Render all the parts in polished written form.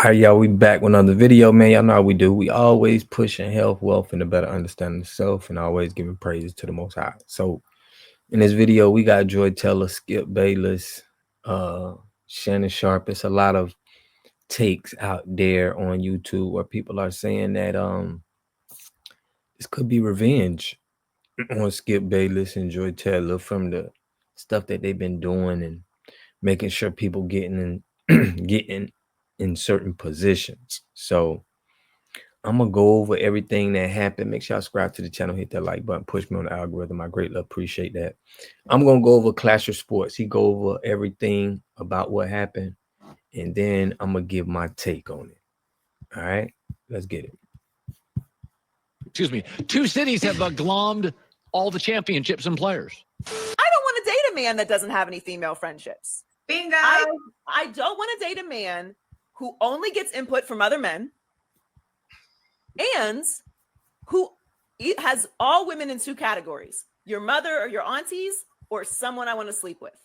All right, y'all, we back with another video, man. Y'all know how we do. We always pushing health, wealth, and a better understanding of self, and always giving praises to the Most High. So, in this video, we got Joy Teller, Skip Bayless, Shannon Sharpe. It's a lot of takes out there on YouTube where people are saying that this could be revenge on Skip Bayless and Joy Teller from the stuff that they've been doing and making sure people getting in getting in certain positions. So I'm gonna go over everything that happened. Make sure y'all subscribe to the channel, hit that like button, push me on the algorithm. I greatly appreciate that. I'm gonna go over Clash of Sports. He go over everything about what happened, and then I'm gonna give my take on it. All right, let's get it. Excuse me. Two cities have glommed all the championships and players. I don't want to date a man that doesn't have any female friendships. Bingo. I don't want to date a man who only gets input from other men and who has all women in two categories: your mother or your aunties, or someone I want to sleep with.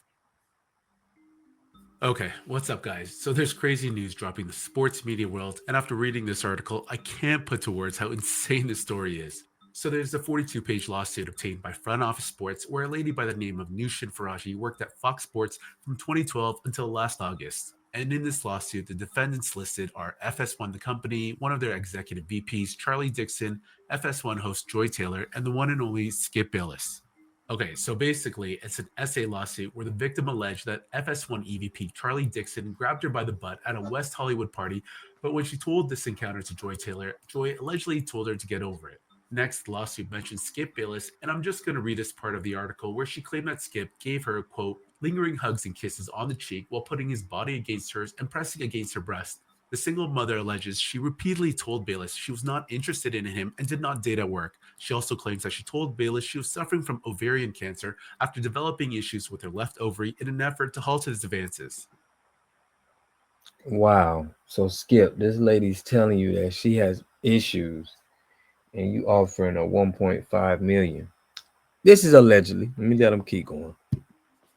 Okay, what's up, guys? So there's crazy news dropping the sports media world, and after reading this article, I can't put to words how insane this story is. So there's a 42-page lawsuit obtained by Front Office Sports where a lady by the name of Noushin Faraji worked at Fox Sports from 2012 until last August. And in this lawsuit, the defendants listed are FS1 the company, one of their executive VPs, Charlie Dixon, FS1 host Joy Taylor, and the one and only Skip Bayless. Okay, so basically, it's an SA lawsuit where the victim alleged that FS1 EVP Charlie Dixon grabbed her by the butt at a West Hollywood party, but when she told this encounter to Joy Taylor, Joy allegedly told her to get over it. Next, the lawsuit mentions Skip Bayless, and I'm just going to read this part of the article where she claimed that Skip gave her, quote, lingering hugs and kisses on the cheek while putting his body against hers and pressing against her breast. The single mother alleges she repeatedly told Bayless she was not interested in him and did not date at work. She also claims that she told Bayless she was suffering from ovarian cancer after developing issues with her left ovary in an effort to halt his advances. Wow. So Skip, this lady's telling you that she has issues and you offering her 1.5 million. This is allegedly. Let me let them keep going.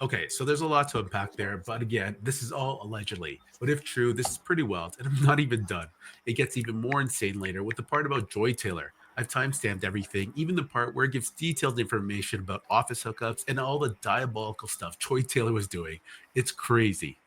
Okay, so there's a lot to unpack there, but again, this is all allegedly. But if true, this is pretty wild, and I'm not even done. It gets even more insane later with the part about Joy Taylor. I've timestamped everything, even the part where it gives detailed information about office hookups and all the diabolical stuff Joy Taylor was doing. It's crazy.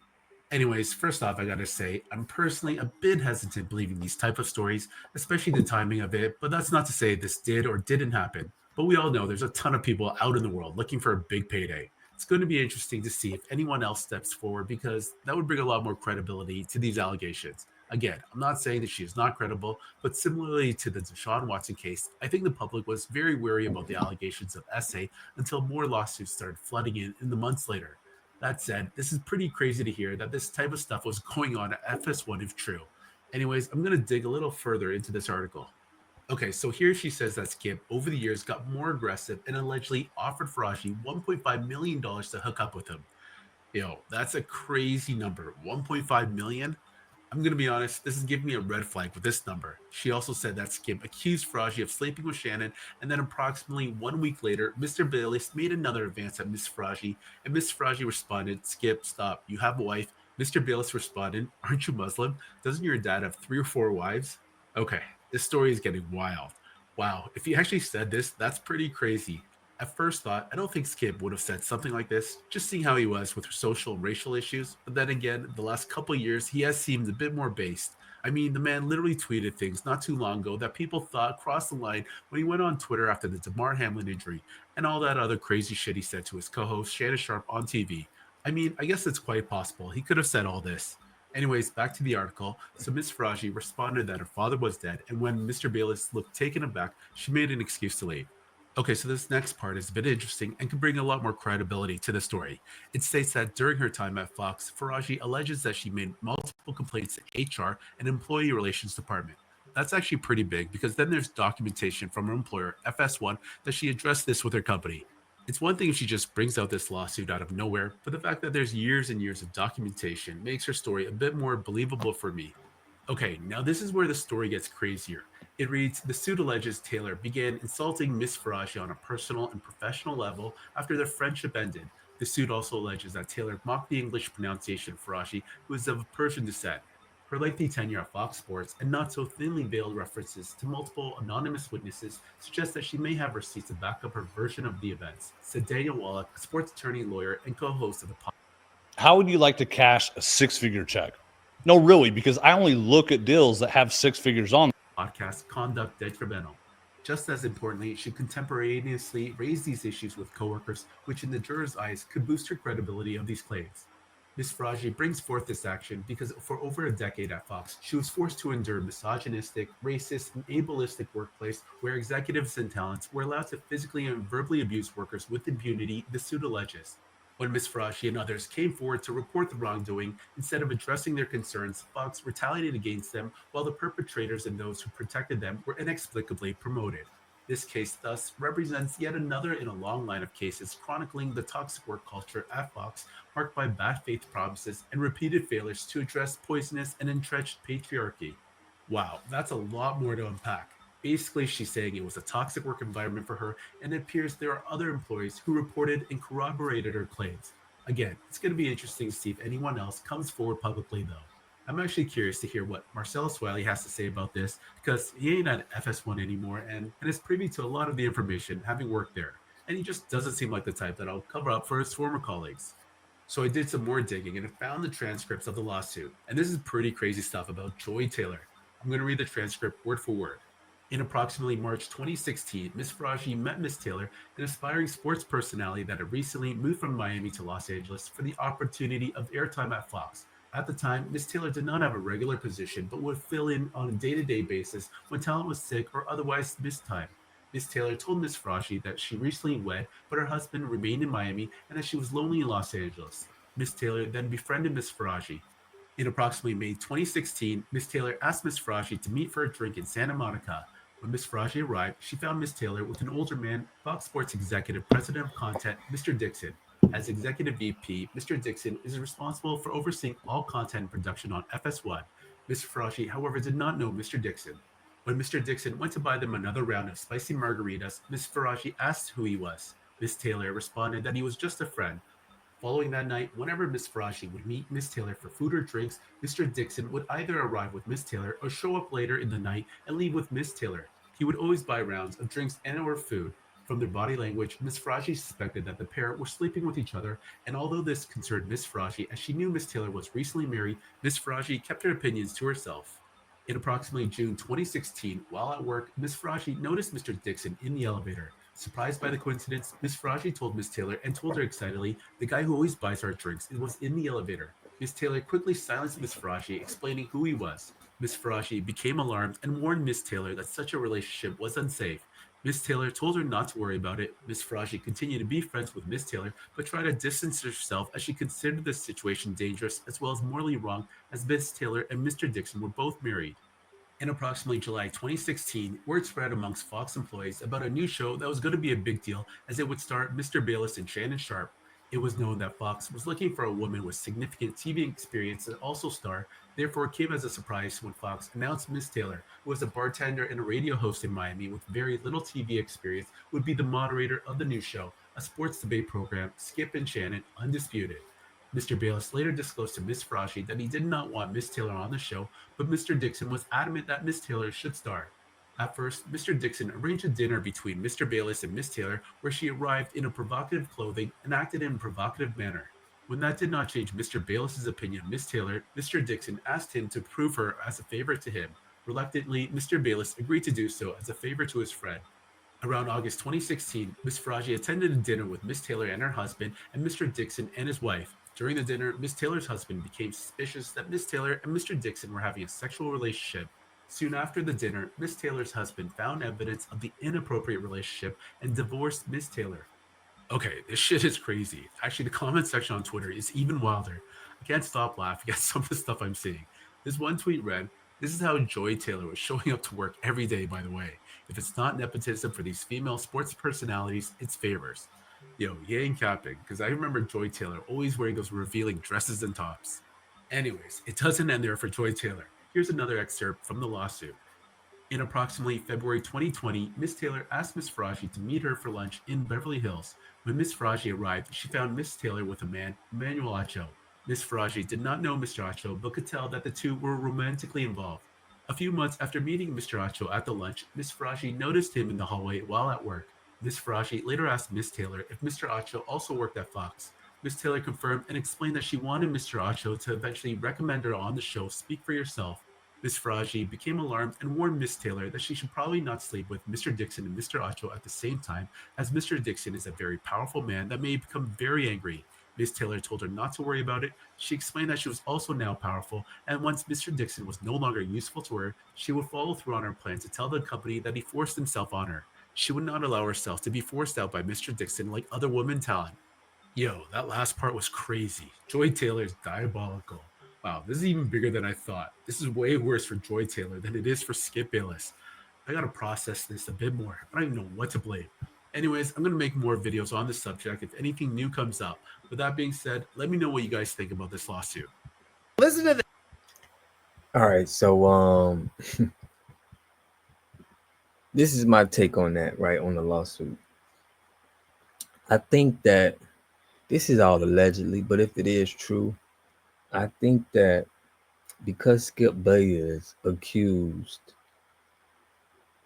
Anyways, first off, I gotta say, I'm personally a bit hesitant believing these type of stories, especially the timing of it, but that's not to say this did or didn't happen. But we all know there's a ton of people out in the world looking for a big payday. It's going to be interesting to see if anyone else steps forward because that would bring a lot more credibility to these allegations. Again, I'm not saying that she is not credible, but similarly to the Deshaun Watson case, I think the public was very wary about the allegations of SA until more lawsuits started flooding in the months later. That said, this is pretty crazy to hear that this type of stuff was going on at FS1 if true. Anyways, I'm going to dig a little further into this article. Okay, so here she says that Skip, over the years, got more aggressive and allegedly offered Faraji $1.5 million to hook up with him. Yo, that's a crazy number. $1.5 million? I'm going to be honest, this is giving me a red flag with this number. She also said that Skip accused Faraji of sleeping with Shannon, and then approximately 1 week later, Mr. Bayless made another advance at Miss Faraji, and Miss Faraji responded, Skip, stop, you have a wife. Mr. Bayless responded, aren't you Muslim? Doesn't your dad have 3 or 4 wives? Okay, this story is getting wild. Wow, if he actually said this, that's pretty crazy. At first thought, I don't think Skip would have said something like this, just seeing how he was with social and racial issues. But then again, the last couple years, he has seemed a bit more based. I mean, the man literally tweeted things not too long ago that people thought crossed the line when he went on Twitter after the Damar Hamlin injury and all that other crazy shit he said to his co-host Shannon Sharpe on TV. I mean, I guess it's quite possible he could have said all this. Anyways, back to the article. So Miss Faraji responded that her father was dead, and when Mr. Bayless looked taken aback, she made an excuse to leave. Okay, so this next part is a bit interesting and can bring a lot more credibility to the story. It states that during her time at Fox, Faraji alleges that she made multiple complaints to HR and Employee Relations Department. That's actually pretty big because then there's documentation from her employer, FS1, that she addressed this with her company. It's one thing if she just brings out this lawsuit out of nowhere, but the fact that there's years and years of documentation makes her story a bit more believable for me. Okay, now this is where the story gets crazier. It reads, the suit alleges Taylor began insulting Miss Faraji on a personal and professional level after their friendship ended. The suit also alleges that Taylor mocked the English pronunciation of Faraji, who is of Persian descent. Her lengthy tenure at Fox Sports and not so thinly veiled references to multiple anonymous witnesses suggest that she may have receipts to back up her version of the events, said Daniel Wallach, a sports attorney, lawyer, and co-host of the How would you like to cash a six-figure check? No, really, because I only look at deals that have six figures on podcast Conduct Detrimental. Just as importantly, she contemporaneously raised these issues with coworkers, which in the jurors' eyes could boost her credibility of these claims. Ms. Faraji brings forth this action because for over a decade at Fox, she was forced to endure misogynistic, racist, and ableistic workplace where executives and talents were allowed to physically and verbally abuse workers with impunity, the suit alleges. When Ms. Faraji and others came forward to report the wrongdoing, instead of addressing their concerns, Fox retaliated against them while the perpetrators and those who protected them were inexplicably promoted. This case thus represents yet another in a long line of cases chronicling the toxic work culture at Fox, marked by bad faith promises and repeated failures to address poisonous and entrenched patriarchy. Wow, that's a lot more to unpack. Basically, she's saying it was a toxic work environment for her, and it appears there are other employees who reported and corroborated her claims. Again, it's going to be interesting to see if anyone else comes forward publicly, though. I'm actually curious to hear what Marcellus Wiley has to say about this because he ain't at FS1 anymore and is privy to a lot of the information having worked there. And he just doesn't seem like the type that'll cover up for his former colleagues. So I did some more digging and I found the transcripts of the lawsuit. And this is pretty crazy stuff about Joy Taylor. I'm going to read the transcript word for word. In approximately March 2016, Ms. Faraji met Ms. Taylor, an aspiring sports personality that had recently moved from Miami to Los Angeles for the opportunity of airtime at Fox. At the time, Ms. Taylor did not have a regular position, but would fill in on a day-to-day basis when talent was sick or otherwise missed time. Ms. Taylor told Ms. Faraji that she recently wed, but her husband remained in Miami and that she was lonely in Los Angeles. Ms. Taylor then befriended Ms. Faraji. In approximately May 2016, Ms. Taylor asked Ms. Faraji to meet for a drink in Santa Monica. When Ms. Faraji arrived, she found Ms. Taylor with an older man, Fox Sports Executive President of Content, Mr. Dixon. As Executive VP, Mr. Dixon is responsible for overseeing all content production on FS1. Ms. Faraji, however, did not know Mr. Dixon. When Mr. Dixon went to buy them another round of spicy margaritas, Ms. Faraji asked who he was. Ms. Taylor responded that he was just a friend. Following that night, whenever Ms. Faraji would meet Ms. Taylor for food or drinks, Mr. Dixon would either arrive with Ms. Taylor or show up later in the night and leave with Ms. Taylor. He would always buy rounds of drinks and or food. From their body language, Ms. Faraji suspected that the pair were sleeping with each other, and although this concerned Ms. Faraji as she knew Ms. Taylor was recently married, Ms. Faraji kept her opinions to herself. In approximately June 2016, while at work, Ms. Faraji noticed Mr. Dixon in the elevator. Surprised by the coincidence, Ms. Faraji told Ms. Taylor and told her excitedly, "The guy who always buys our drinks was in the elevator." Ms. Taylor quickly silenced Ms. Faraji, explaining who he was. Ms. Faraji became alarmed and warned Ms. Taylor that such a relationship was unsafe. Ms. Taylor told her not to worry about it. Ms. Faraji continued to be friends with Ms. Taylor, but tried to distance herself as she considered the situation dangerous as well as morally wrong, as Ms. Taylor and Mr. Dixon were both married. In approximately July 2016, word spread amongst Fox employees about a new show that was going to be a big deal as it would star Mr. Bayless and Shannon Sharpe. It was known that Fox was looking for a woman with significant TV experience to also star. Therefore, it came as a surprise when Fox announced Ms. Taylor, who was a bartender and a radio host in Miami with very little TV experience, would be the moderator of the new show, a sports debate program, Skip and Shannon, Undisputed. Mr. Bayless later disclosed to Ms. Faraji that he did not want Ms. Taylor on the show, but Mr. Dixon was adamant that Ms. Taylor should star. At first, Mr. Dixon arranged a dinner between Mr. Bayless and Ms. Taylor where she arrived in a provocative clothing and acted in a provocative manner. When that did not change Mr. Bayless's opinion of Ms. Taylor, Mr. Dixon asked him to prove her as a favor to him. Reluctantly, Mr. Bayless agreed to do so as a favor to his friend. Around August 2016, Ms. Faraji attended a dinner with Ms. Taylor and her husband and Mr. Dixon and his wife. During the dinner, Ms. Taylor's husband became suspicious that Ms. Taylor and Mr. Dixon were having a sexual relationship. Soon after the dinner, Ms. Taylor's husband found evidence of the inappropriate relationship and divorced Ms. Taylor. Okay, this shit is crazy. Actually, the comment section on Twitter is even wilder. I can't stop laughing at some of the stuff I'm seeing. This one tweet read, "This is how Joy Taylor was showing up to work every day, by the way. If it's not nepotism for these female sports personalities, it's favors." Yo, he ain't capping, because I remember Joy Taylor always wearing those revealing dresses and tops. Anyways, it doesn't end there for Joy Taylor. Here's another excerpt from the lawsuit. In approximately February 2020, Ms. Taylor asked Ms. Faraji to meet her for lunch in Beverly Hills. When Ms. Faraji arrived, she found Ms. Taylor with a man, Emmanuel Acho. Miss Faraji did not know Mr. Acho, but could tell that the two were romantically involved. A few months after meeting Mr. Acho at the lunch, Miss Faraji noticed him in the hallway while at work. Miss Faraji later asked Miss Taylor if Mr. Acho also worked at Fox. Miss Taylor confirmed and explained that she wanted Mr. Acho to eventually recommend her on the show Speak for Yourself. Miss Faraji became alarmed and warned Miss Taylor that she should probably not sleep with Mr. Dixon and Mr. Acho at the same time, as Mr. Dixon is a very powerful man that may become very angry. Miss Taylor told her not to worry about it. She explained that she was also now powerful, and once Mr. Dixon was no longer useful to her, she would follow through on her plan to tell the company that he forced himself on her. She would not allow herself to be forced out by Mr. Dixon like other women talent. Yo, that last part was crazy. Joy Taylor's Diabolical. Wow, this is even bigger than I thought. This is way worse for Joy Taylor than it is for Skip Bayless. I gotta process this a bit more. I don't even know what to blame. Anyways, I'm gonna make more videos on this subject if anything new comes up. With that being said, let me know what you guys think about this lawsuit. Listen to that. All right, so this is my take on that, right, on the lawsuit. I think that this is all allegedly, but if it is true, I think that because Skip Bayless accused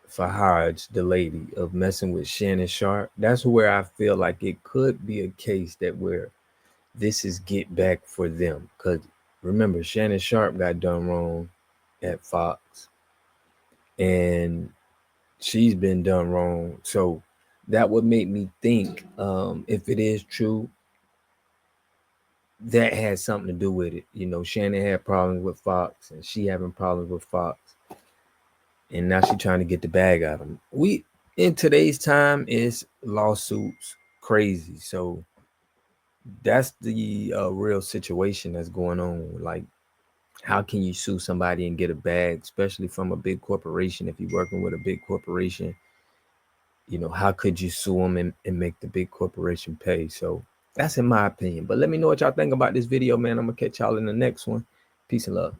Faraji, the lady, of messing with Shannon Sharpe, that's where I feel like it could be a case that where this is get back for them. Because remember, Shannon Sharpe got done wrong at Fox, and she's been done wrong. So that would make me think, if it is true, that has something to do with it. You know, Shannon had problems with Fox, and she having problems with Fox, and now she's trying to get the bag out of them. We in today's time is lawsuits crazy. So that's the real situation that's going on. Like, how can you sue somebody and get a bag, especially from a big corporation? If you're working with a big corporation, you know, how could you sue them and make the big corporation pay? So that's in my opinion. But let me know what y'all think about this video, man. I'm gonna catch y'all in the next one. Peace and love.